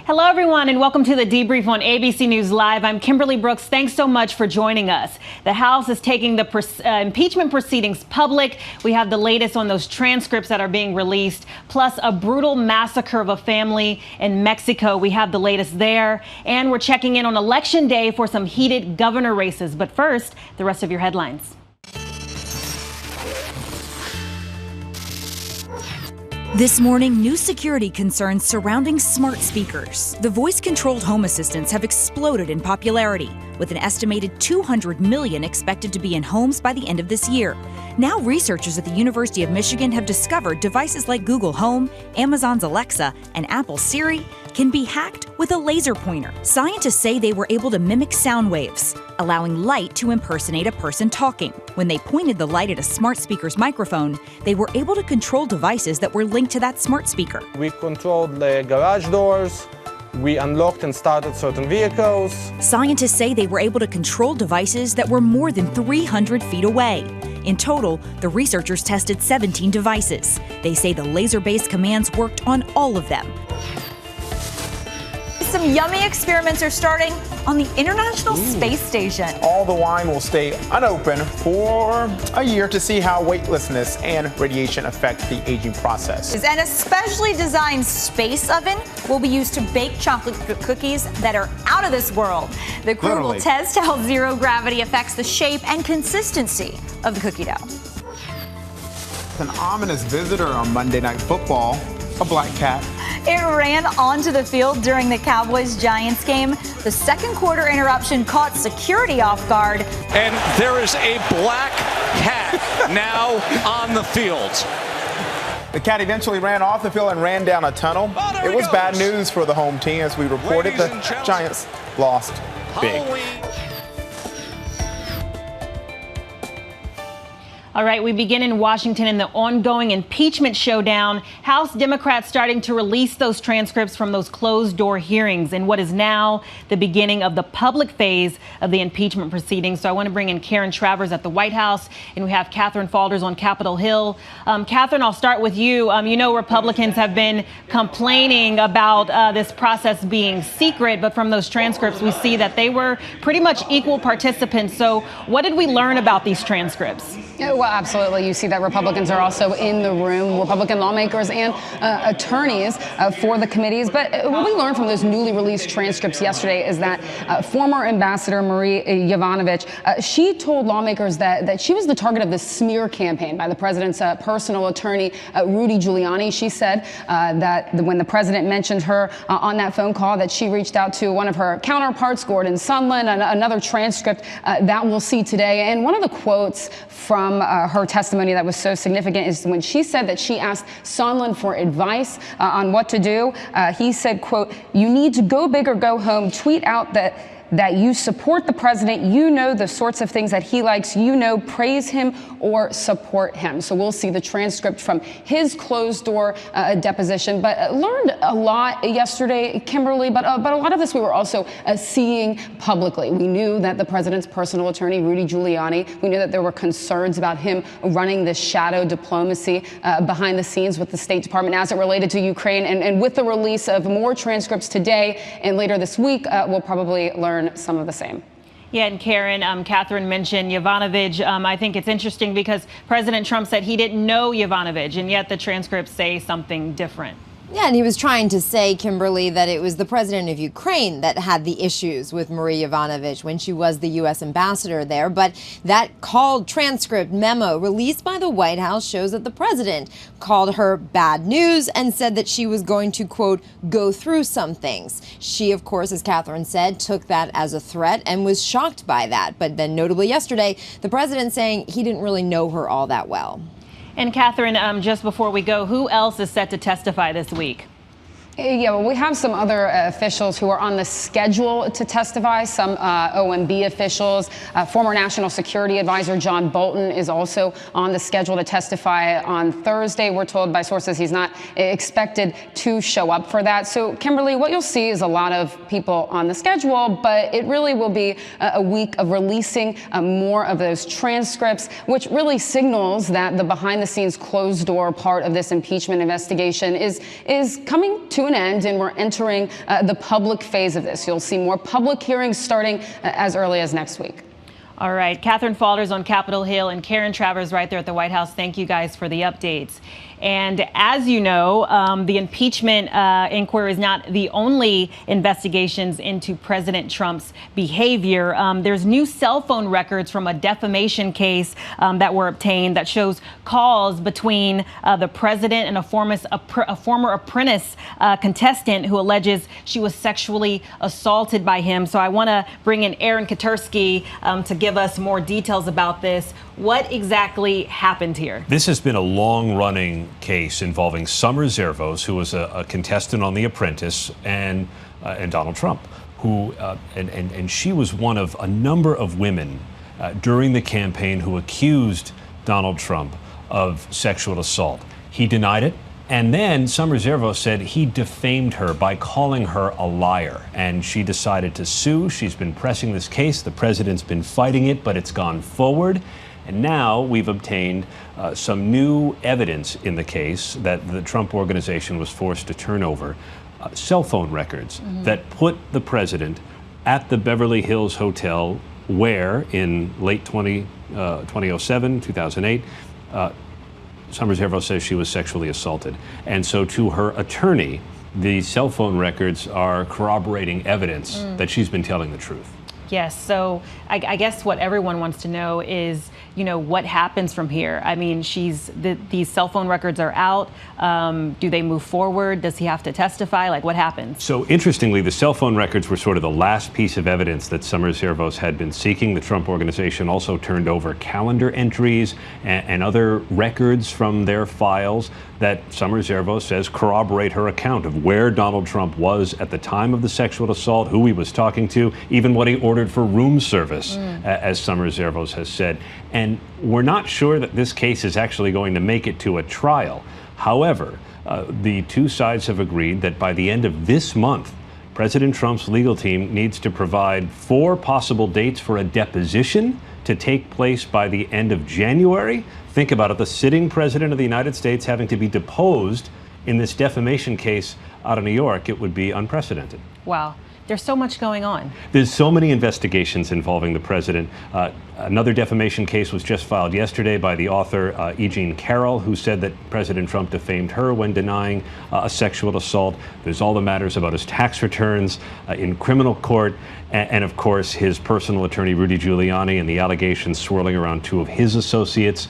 Hello, everyone, and welcome to the Debrief on ABC News Live. I'm Kimberly Brooks. Thanks so much for joining us. The House is taking the impeachment proceedings public. We have the latest on those transcripts that are being released, plus a brutal massacre of a family in Mexico. We have the latest there. And we're checking in on Election Day for some heated governor races. But first, the rest of your headlines. This morning, new security concerns surrounding smart speakers. The voice-controlled home assistants have exploded in popularity, with an estimated 200 million expected to be in homes by the end of this year. Now researchers at the University of Michigan have discovered devices like Google Home, Amazon's Alexa, and Apple's Siri can be hacked with a laser pointer. Scientists say they were able to mimic sound waves, allowing light to impersonate a person talking. When they pointed the light at a smart speaker's microphone, they were able to control devices that were linked to that smart speaker. We controlled the garage doors. We unlocked and started certain vehicles. Scientists say they were able to control devices that were more than 300 feet away. In total, the researchers tested 17 devices. They say the laser-based commands worked on all of them. Some yummy experiments are starting on the International Space Station. All the wine will stay unopened for a year to see how weightlessness and radiation affect the aging process. An especially designed space oven will be used to bake chocolate cookies that are out of this world. The crew will test how zero gravity affects the shape and consistency of the cookie dough. An ominous visitor on Monday Night Football, a black cat. It ran onto the field during the Cowboys-Giants game. The second quarter interruption caught security off guard. And there is a black cat now on the field. The cat eventually ran off the field and ran down a tunnel. It was bad news for the home team. As we reported, the Giants lost big. All right, we begin in Washington in the ongoing impeachment showdown. House Democrats starting to release those transcripts from those closed-door hearings in what is now the beginning of the public phase of the impeachment proceedings. So I want to bring in Karen Travers at the White House, and we have Catherine Faulders on Capitol Hill. Catherine, I'll start with you. You know, Republicans have been complaining about this process being secret, but from those transcripts, we see that they were pretty much equal participants. So what did we learn about these transcripts? Well, absolutely. You see that Republicans are also in the room, Republican lawmakers and attorneys for the committees. But what we learned from those newly released transcripts yesterday is that former Ambassador Marie Yovanovitch, she told lawmakers that she was the target of the smear campaign by the president's personal attorney, Rudy Giuliani. She said that when the president mentioned her on that phone call, that she reached out to one of her counterparts, Gordon Sondland, another transcript that we'll see today. And one of the quotes from her testimony that was so significant is when she said that she asked Sondland for advice on what to do. He said, quote, "You need to go big or go home. Tweet out that you support the president, you know the sorts of things that he likes, you know, praise him or support him." So we'll see the transcript from his closed-door deposition. But learned a lot yesterday, Kimberly, but a lot of this we were also seeing publicly. We knew that the president's personal attorney, Rudy Giuliani, we knew that there were concerns about him running this shadow diplomacy behind the scenes with the State Department as it related to Ukraine. And with the release of more transcripts today and later this week, we'll probably learn some of the same. Yeah, and Karen, Catherine mentioned Yovanovitch. I think it's interesting because President Trump said he didn't know Yovanovitch, and yet the transcripts say something different. Yeah, and he was trying to say, Kimberly, that it was the president of Ukraine that had the issues with Marie Yovanovitch when she was the U.S. ambassador there. But that called transcript memo released by the White House shows that the president called her bad news and said that she was going to, quote, go through some things. She, of course, as Catherine said, took that as a threat and was shocked by that. But then notably yesterday, the president saying he didn't really know her all that well. And Catherine, just before we go, who else is set to testify this week? Yeah, well, we have some other officials who are on the schedule to testify, some OMB officials. Former National Security Advisor John Bolton is also on the schedule to testify on Thursday. We're told by sources he's not expected to show up for that. So, Kimberly, what you'll see is a lot of people on the schedule, but it really will be a week of releasing more of those transcripts, which really signals that the behind-the-scenes closed-door part of this impeachment investigation is coming to to an end, and we're entering the public phase of this. You'll see more public hearings starting as early as next week. All right. Catherine Falders on Capitol Hill and Karen Travers right there at the White House. Thank you guys for the updates. And as you know, the impeachment inquiry is not the only investigations into President Trump's behavior. There's new cell phone records from a defamation case that were obtained that shows calls between the president and a former apprentice contestant who alleges she was sexually assaulted by him. So I want to bring in Aaron Katursky to give us more details about this. What exactly happened here? This has been a long-running case involving Summer Zervos, who was a contestant on The Apprentice, and Donald Trump, who and she was one of a number of women during the campaign who accused Donald Trump of sexual assault. He denied it. And then Summer Zervos said he defamed her by calling her a liar, and she decided to sue. She's been pressing this case. The president's been fighting it, but it's gone forward. And now we've obtained some new evidence in the case that the Trump organization was forced to turn over, cell phone records that put the president at the Beverly Hills Hotel where in late 2007, 2008, Summer Zervos says she was sexually assaulted. And so to her attorney, the cell phone records are corroborating evidence that she's been telling the truth. Yes. So I guess what everyone wants to know is, you know, what happens from here? I mean, these cell phone records are out. Do they move forward? Does he have to testify? Like, what happens? So interestingly, the cell phone records were sort of the last piece of evidence that Summer Zervos had been seeking. The Trump organization also turned over calendar entries and other records from their files that Summer Zervos says corroborate her account of where Donald Trump was at the time of the sexual assault, who he was talking to, even what he ordered for room service, as Summer Zervos has said. And we're not sure that this case is actually going to make it to a trial. However, the two sides have agreed that by the end of this month, President Trump's legal team needs to provide 4 possible dates for a deposition to take place by the end of January. Think about it, the sitting president of the United States having to be deposed in this defamation case out of New York. It would be unprecedented. Wow. There's so much going on. There's so many investigations involving the president. Another defamation case was just filed yesterday by the author E. Jean Carroll, who said that President Trump defamed her when denying a sexual assault. There's all the matters about his tax returns in criminal court, and of course his personal attorney Rudy Giuliani and the allegations swirling around 2 of his associates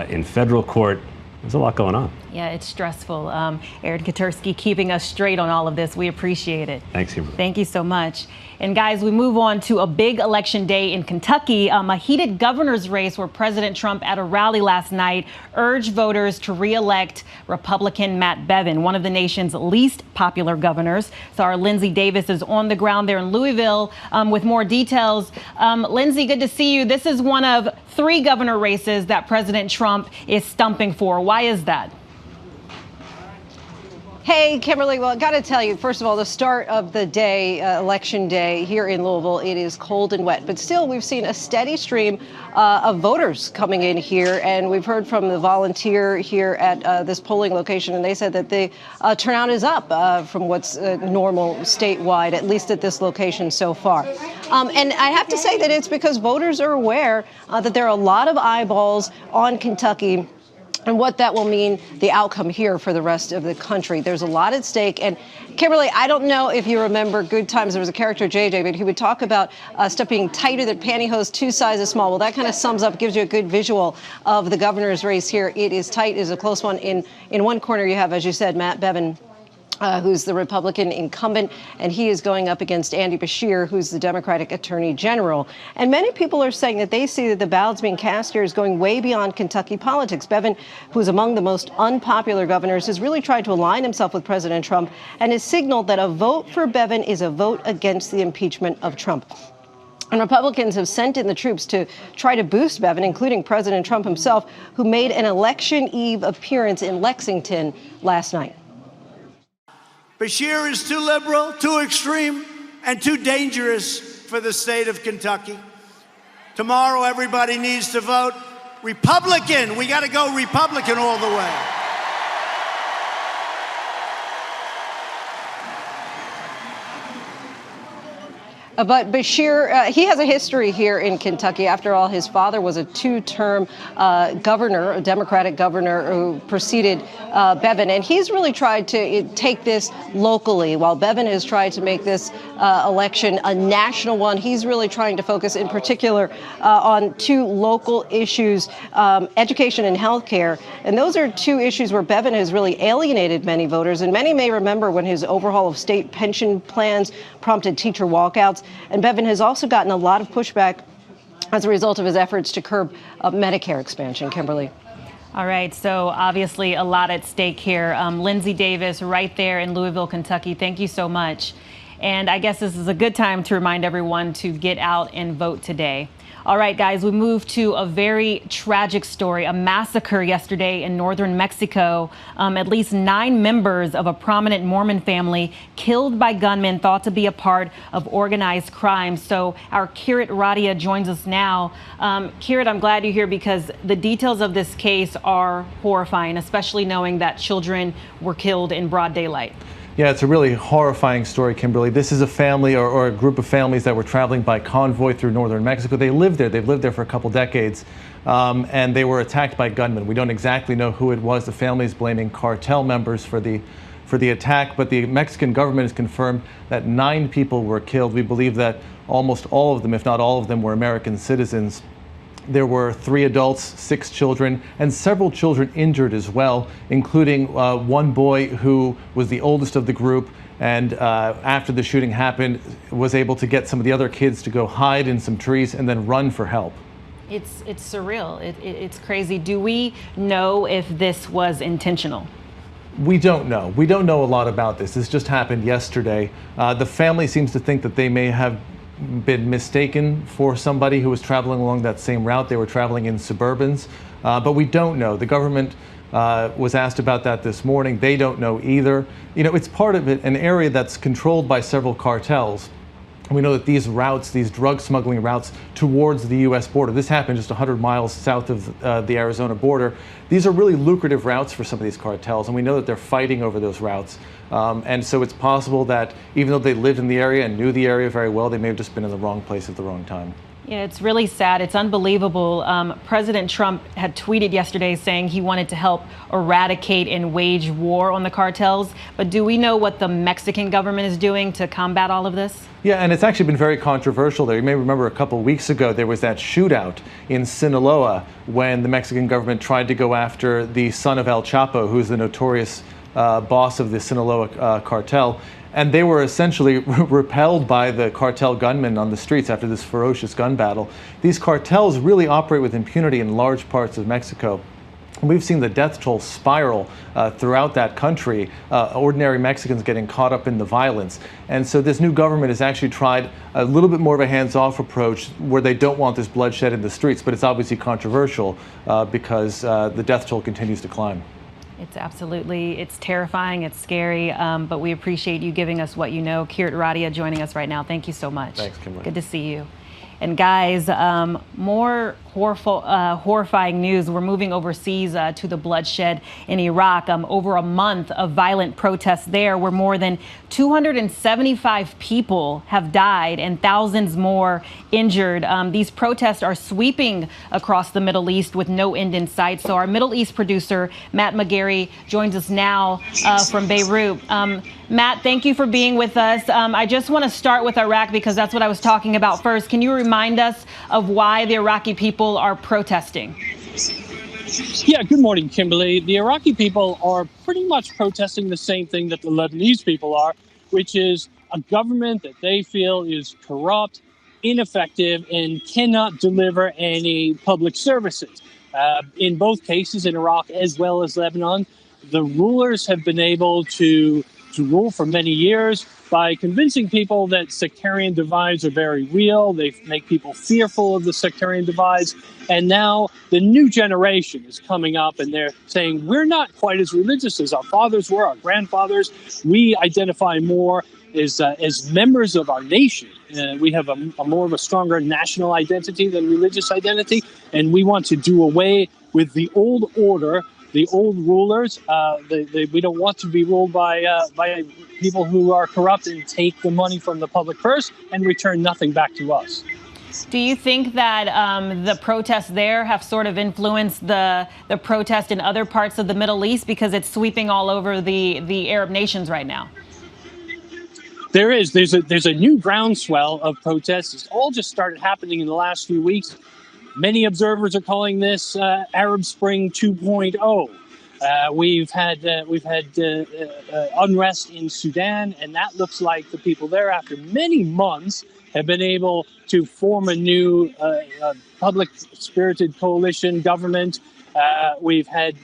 in federal court. There's a lot going on. Yeah, it's stressful. Aaron Katursky keeping us straight on all of this. We appreciate it. Thanks, Kimberly. Thank you so much. And guys, we move on to a big election day in Kentucky, a heated governor's race where President Trump at a rally last night urged voters to re-elect Republican Matt Bevin, one of the nation's least popular governors. So our Lindsay Davis is on the ground there in Louisville with more details. Lindsay, good to see you. This is one of 3 governor races that President Trump is stumping for. Why is that? Hey, Kimberly, well, I got to tell you, first of all, the start of the day, election day here in Louisville, it is cold and wet. But still, we've seen a steady stream of voters coming in here. And we've heard from the volunteer here at this polling location, and they said that the turnout is up from what's normal statewide, at least at this location so far. And I have to say that it's because voters are aware that there are a lot of eyeballs on Kentucky and what that will mean, the outcome here for the rest of the country. There's a lot at stake. And Kimberly, I don't know if you remember Good Times. There was a character, JJ, but he would talk about stuff being tighter than pantyhose, 2 sizes small. Well, that kind of sums up, gives you a good visual of the governor's race here. It is tight, it is a close one. In one corner, you have, as you said, Matt Bevin, who's the Republican incumbent, and he is going up against Andy Beshear, who's the Democratic Attorney General. And many people are saying that they see that the ballots being cast here is going way beyond Kentucky politics. Bevin, who's among the most unpopular governors, has really tried to align himself with President Trump and has signaled that a vote for Bevin is a vote against the impeachment of Trump. And Republicans have sent in the troops to try to boost Bevin, including President Trump himself, who made an election eve appearance in Lexington last night. Beshear is too liberal, too extreme, and too dangerous for the state of Kentucky. Tomorrow, everybody needs to vote Republican. We got to go Republican all the way. But Bashir, he has a history here in Kentucky. After all, his father was a two-term governor, a Democratic governor who preceded Bevin. And he's really tried to take this locally. While Bevin has tried to make this election a national one, he's really trying to focus in particular on two local issues, education and health care. And those are two issues where Bevin has really alienated many voters. And many may remember when his overhaul of state pension plans prompted teacher walkouts. And Bevin has also gotten a lot of pushback as a result of his efforts to curb Medicare expansion. Kimberly. All right, so obviously a lot at stake here. Lindsay Davis, right there in Louisville, Kentucky, thank you so much. And I guess this is a good time to remind everyone to get out and vote today. All right, guys, we move to a very tragic story, a massacre yesterday in northern Mexico. At least 9 members of a prominent Mormon family killed by gunmen thought to be a part of organized crime. So our Kirit Radia joins us now. Kirit, I'm glad you're here because the details of this case are horrifying, especially knowing that children were killed in broad daylight. Yeah, it's a really horrifying story, Kimberly. This is a family or a group of families that were traveling by convoy through northern Mexico. They lived there. They've lived there for a couple decades, and they were attacked by gunmen. We don't exactly know who it was. The family is blaming cartel members for the attack, but the Mexican government has confirmed that 9 people were killed. We believe that almost all of them, if not all of them, were American citizens. There were 3 adults, 6 children, and several children injured as well, including one boy who was the oldest of the group, and after the shooting happened, was able to get some of the other kids to go hide in some trees and then run for help. It's surreal. It's crazy. Do we know if this was intentional? We don't know. We don't know a lot about this. This just happened yesterday. The family seems to think that they may have been mistaken for somebody who was traveling along that same route. They were traveling in Suburbans, but we don't know. The government was asked about that this morning. They don't know either. You know, it's part of an area that's controlled by several cartels. We know that these routes, these drug smuggling routes towards the U.S. border, this happened just 100 miles south of the Arizona border. These are really lucrative routes for some of these cartels, and we know that they're fighting over those routes. And so it's possible that even though they lived in the area and knew the area very well, they may have just been in the wrong place at the wrong time. Yeah, it's really sad. It's unbelievable. President Trump had tweeted yesterday saying he wanted to help eradicate and wage war on the cartels. But do we know what the Mexican government is doing to combat all of this? Yeah, and it's actually been very controversial there. You may remember a couple weeks ago there was that shootout in Sinaloa when the Mexican government tried to go after the son of El Chapo, who's the notorious boss of the Sinaloa cartel. And they were essentially repelled by the cartel gunmen on the streets after this ferocious gun battle. These cartels really operate with impunity in large parts of Mexico. We've seen the death toll spiral throughout that country, ordinary Mexicans getting caught up in the violence. And so this new government has actually tried a little bit more of a hands-off approach where they don't want this bloodshed in the streets, but it's obviously controversial because the death toll continues to climb. It's terrifying, it's scary, but we appreciate you giving us what you know. Kirit Radia joining us right now. Thank you so much. Thanks, Kimberly. Good to see you. And guys, more horrifying news. We're moving overseas to the bloodshed in Iraq. Over a month of violent protests there, where more than 275 people have died and thousands more injured. These protests are sweeping across the Middle East with no end in sight. So our Middle East producer, Matt McGarry, joins us now from Beirut. Matt, thank you for being with us. I just want to start with Iraq because that's what I was talking about first. Can you remind us of why the Iraqi people are protesting? Yeah, good morning, Kimberly. The Iraqi people are pretty much protesting the same thing that the Lebanese people are, which is a government that they feel is corrupt, ineffective, and cannot deliver any public services. In both cases, in Iraq as well as Lebanon, the rulers have been able to rule for many years by convincing people that sectarian divides are very real. They make people fearful of the sectarian divides. And now the new generation is coming up and they're saying, we're not quite as religious as our fathers were, our grandfathers. We identify more as members of our nation. We have a more of a stronger national identity than religious identity. And we want to do away with the old order, the old rulers. We don't want to be ruled by people who are corrupt and take the money from the public purse and return nothing back to us. Do you think that the protests there have sort of influenced the protest in other parts of the Middle East, because it's sweeping all over the Arab nations right now? There's a new groundswell of protests. It's all just started happening in the last few weeks. Many observers are calling this Arab Spring 2.0. We've had unrest in Sudan, and that looks like the people there, after many months, have been able to form a new public-spirited coalition government. We've had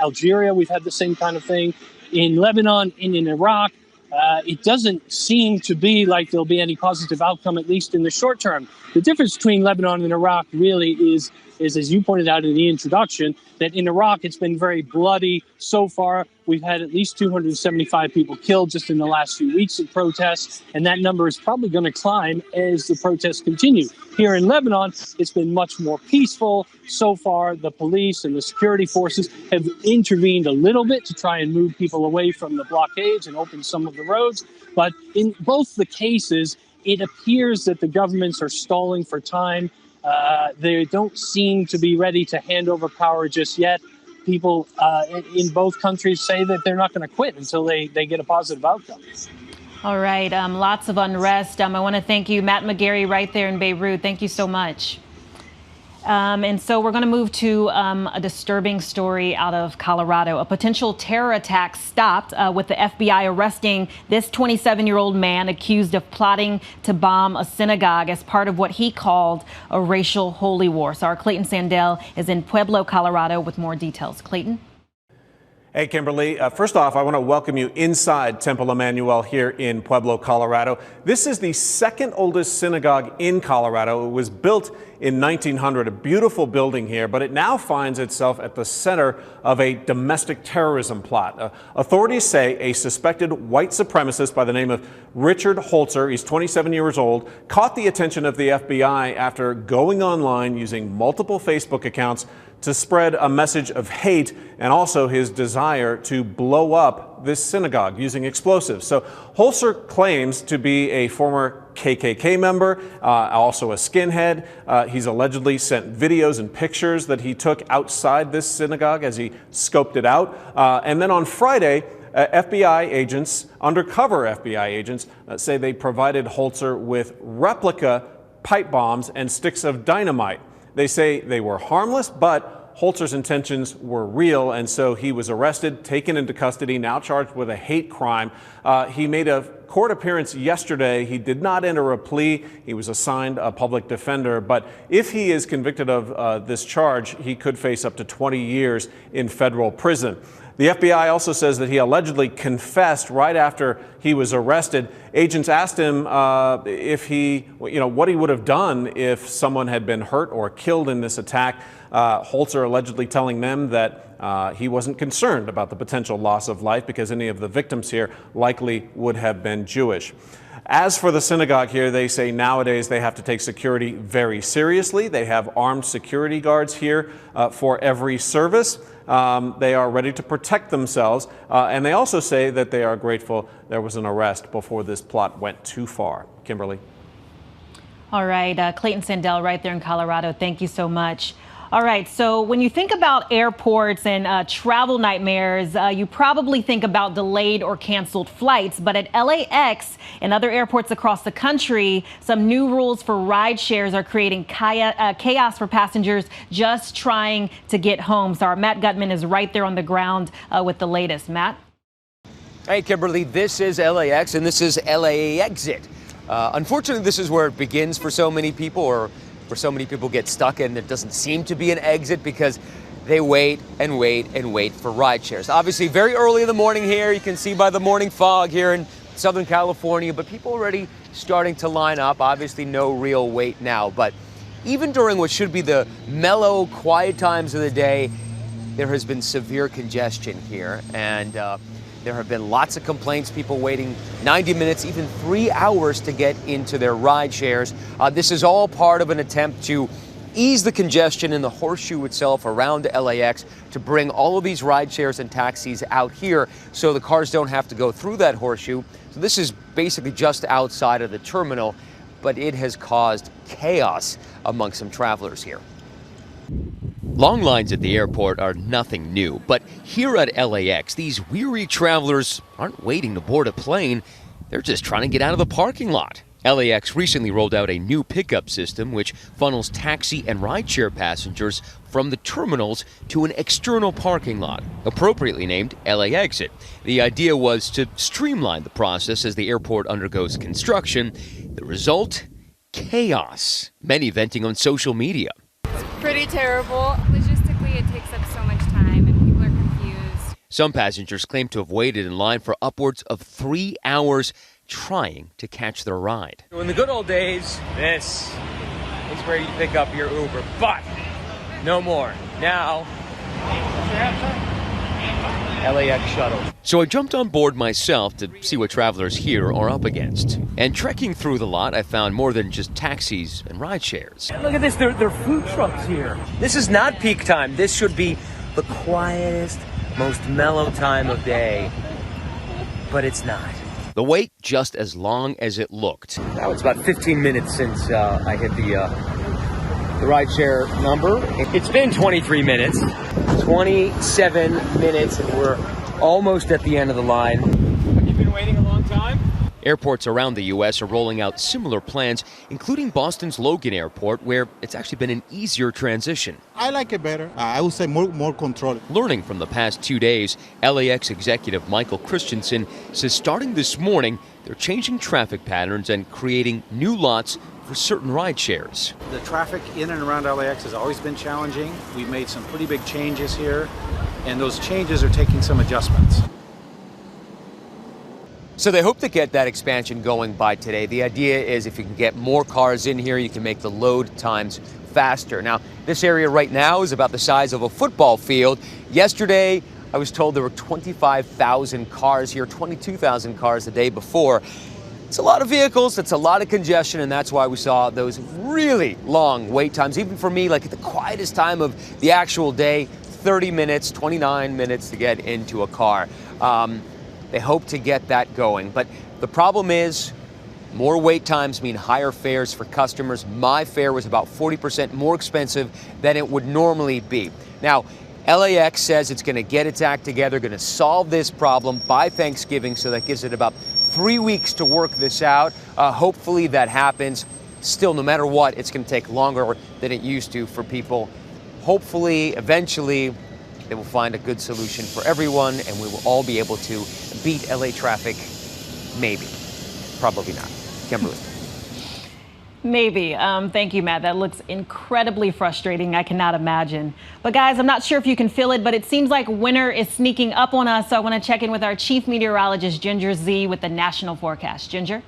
Algeria. We've had the same kind of thing in Lebanon and in Iraq. It doesn't seem to be like there'll be any positive outcome, at least in the short term. The difference between Lebanon and Iraq really is, as you pointed out in the introduction, that in Iraq it's been very bloody so far. We've had at least 275 people killed just in the last few weeks of protests, and that number is probably going to climb as the protests continue. Here in Lebanon, it's been much more peaceful so far. The police and the security forces have intervened a little bit to try and move people away from the blockades and open some of the roads. But in both the cases, it appears that the governments are stalling for time. They don't seem to be ready to hand over power just yet. People in both countries say that they're not going to quit until they get a positive outcome. All right. Lots of unrest. I want to thank you, Matt McGarry, right there in Beirut. Thank you so much. And so we're going to move to a disturbing story out of Colorado. A potential terror attack stopped with the FBI arresting this 27-year-old man accused of plotting to bomb a synagogue as part of what he called a racial holy war. So our Clayton Sandell is in Pueblo, Colorado with more details. Clayton? Hey, Kimberly. First off, I want to welcome you inside Temple Emmanuel here in Pueblo, Colorado. This is the second oldest synagogue in Colorado. It was built in 1900, a beautiful building here, but it now finds itself at the center of a domestic terrorism plot. Authorities say a suspected white supremacist by the name of Richard Holzer, he's 27 years old, caught the attention of the FBI after going online using multiple Facebook accounts to spread a message of hate and also his desire to blow up this synagogue using explosives. So Holzer claims to be a former KKK member, also a skinhead. He's allegedly sent videos and pictures that he took outside this synagogue as he scoped it out. And then on Friday, FBI agents, undercover FBI agents, say they provided Holzer with replica pipe bombs and sticks of dynamite. They say they were harmless, but Holzer's intentions were real, and so he was arrested, taken into custody, now charged with a hate crime. He made a court appearance yesterday. He did not enter a plea. He was assigned a public defender, but if he is convicted of this charge, he could face up to 20 years in federal prison. The FBI also says that he allegedly confessed right after he was arrested. Agents asked him if he, what he would have done if someone had been hurt or killed in this attack. Holzer allegedly telling them that he wasn't concerned about the potential loss of life because any of the victims here likely would have been Jewish. As for the synagogue here, they say nowadays they have to take security very seriously. They have armed security guards here for every service. They are ready to protect themselves, and they also say that they are grateful there was an arrest before this plot went too far. Kimberly. All right, Clayton Sandell right there in Colorado. Thank you so much. All right, so when you think about airports and travel nightmares, you probably think about delayed or canceled flights. But at LAX and other airports across the country, some new rules for ride shares are creating chaos for passengers just trying to get home. So our Matt Gutman is right there on the ground with the latest. Matt? Hey, Kimberly, this is LAX and this is LA Exit. Unfortunately, this is where it begins for so many people, or where so many people get stuck, and there doesn't seem to be an exit because they wait and wait and wait for ride shares. Obviously, very early in the morning here, you can see by the morning fog here in Southern California, but people already starting to line up. Obviously, no real wait now, but even during what should be the mellow, quiet times of the day, there has been severe congestion here, and there have been lots of complaints, people waiting 90 minutes, even 3 hours to get into their ride shares. This is all part of an attempt to ease the congestion in the horseshoe itself around LAX to bring all of these ride shares and taxis out here so the cars don't have to go through that horseshoe. So this is basically just outside of the terminal, but it has caused chaos among some travelers here. Long lines at the airport are nothing new, but here at LAX, these weary travelers aren't waiting to board a plane. They're just trying to get out of the parking lot. LAX recently rolled out a new pickup system which funnels taxi and rideshare passengers from the terminals to an external parking lot, appropriately named LA Exit. The idea was to streamline the process as the airport undergoes construction. The result? Chaos. Many venting on social media. It's pretty terrible. Logistically, it takes up so much time and people are confused. Some passengers claim to have waited in line for upwards of 3 hours trying to catch their ride. In the good old days, this is where you pick up your Uber, but no more. Now, LAX shuttle. So I jumped on board myself to see what travelers here are up against. And trekking through the lot, I found more than just taxis and ride shares. Look at this, they're food trucks here. This is not peak time. This should be the quietest, most mellow time of day, but it's not. The wait just as long as it looked. Now it's about 15 minutes since I hit the rideshare number. It's been 23 minutes, 27 minutes, and we're almost at the end of the line. Have you been waiting a long time? Airports around the U.S. are rolling out similar plans, including Boston's Logan Airport, where it's actually been an easier transition. I like it better. I would say more control. Learning from the past 2 days, LAX executive Michael Christensen says starting this morning, they're changing traffic patterns and creating new lots for certain ride shares. The traffic in and around LAX has always been challenging. We've made some pretty big changes here, and those changes are taking some adjustments. So they hope to get that expansion going by today. The idea is if you can get more cars in here, you can make the load times faster. Now, this area right now is about the size of a football field. Yesterday, I was told there were 25,000 cars here, 22,000 cars the day before. It's a lot of vehicles, it's a lot of congestion, and that's why we saw those really long wait times. Even for me, like at the quietest time of the actual day, 30 minutes, 29 minutes to get into a car. They hope to get that going. But the problem is more wait times mean higher fares for customers. My fare was about 40% more expensive than it would normally be. Now, LAX says it's going to get its act together, going to solve this problem by Thanksgiving, so that gives it about 3 weeks to work this out. Hopefully that happens. Still, no matter what, it's going to take longer than it used to for people. Hopefully, eventually, they will find a good solution for everyone, and we will all be able to beat LA traffic. Maybe. Probably not. Kimberly. Maybe. Thank you, Matt. That looks incredibly frustrating. I cannot imagine. But guys, I'm not sure if you can feel it, but it seems like winter is sneaking up on us. So I want to check in with our chief meteorologist, Ginger Z, with the national forecast. Ginger?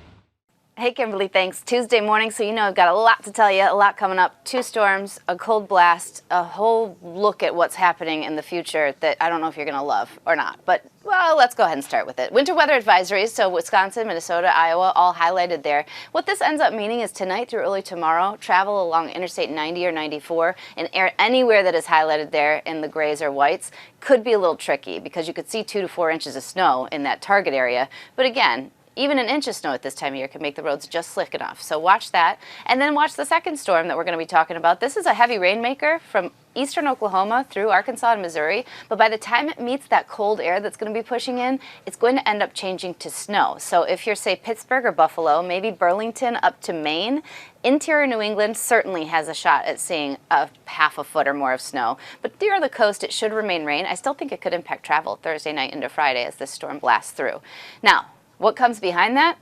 Hey, Kimberly, thanks. Tuesday morning, so you know I've got a lot to tell you, a lot coming up. 2 storms, a cold blast, a whole look at what's happening in the future that I don't know if you're going to love or not. But, well, let's go ahead and start with it. Winter weather advisories, so Wisconsin, Minnesota, Iowa, all highlighted there. What this ends up meaning is tonight through early tomorrow, travel along Interstate 90 or 94 and anywhere that is highlighted there in the grays or whites could be a little tricky because you could see 2 to 4 inches of snow in that target area. But again, even an inch of snow at this time of year can make the roads just slick enough. So watch that. And then watch the second storm that we're going to be talking about. This is a heavy rainmaker from eastern Oklahoma through Arkansas and Missouri. But by the time it meets that cold air that's going to be pushing in, it's going to end up changing to snow. So if you're, say, Pittsburgh or Buffalo, maybe Burlington up to Maine, interior New England certainly has a shot at seeing a half a foot or more of snow. But near the coast, it should remain rain. I still think it could impact travel Thursday night into Friday as this storm blasts through. Now, what comes behind that?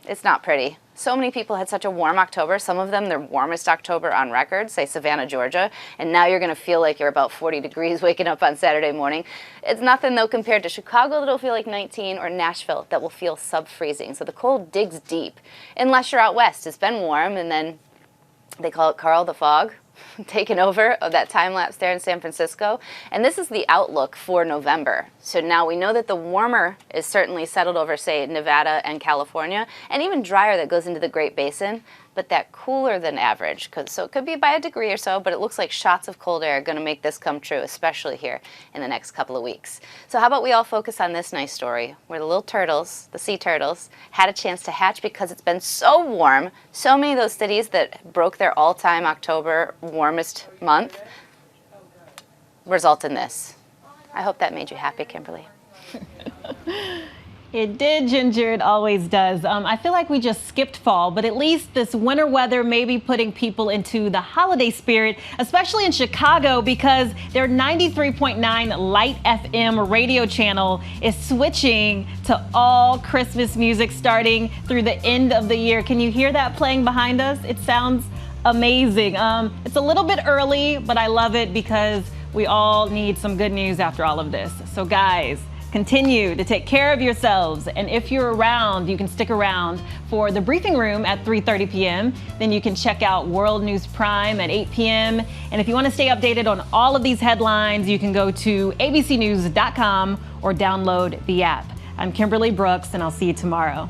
It's not pretty. So many people had such a warm October, some of them their warmest October on record, say Savannah, Georgia, and now you're going to feel like you're about 40 degrees waking up on Saturday morning. It's nothing, though, compared to Chicago that'll feel like 19 or Nashville that will feel sub-freezing. So the cold digs deep, unless you're out west. It's been warm, and then they call it Carl the Fog. taken over of that time lapse there in San Francisco. And this is the outlook for November. So now we know that the warmer is certainly settled over, say, Nevada and California, and even drier that goes into the Great Basin, but that cooler than average. So it could be by a degree or so, but it looks like shots of cold air are going to make this come true, especially here in the next couple of weeks. So how about we all focus on this nice story where the little turtles, the sea turtles, had a chance to hatch because it's been so warm. So many of those cities that broke their all-time October warmest month result in this. I hope that made you happy, Kimberly. It did, Ginger. It always does. I feel like we just skipped fall, but at least this winter weather may be putting people into the holiday spirit, especially in Chicago, because their 93.9 Light FM radio channel is switching to all Christmas music starting through the end of the year. Can you hear that playing behind us? It sounds amazing. It's a little bit early, but I love it because we all need some good news after all of this. So guys, continue to take care of yourselves. And if you're around, you can stick around for the briefing room at 3:30 p.m. Then you can check out World News Prime at 8 p.m. And if you want to stay updated on all of these headlines, you can go to abcnews.com or download the app. I'm Kimberly Brooks, and I'll see you tomorrow.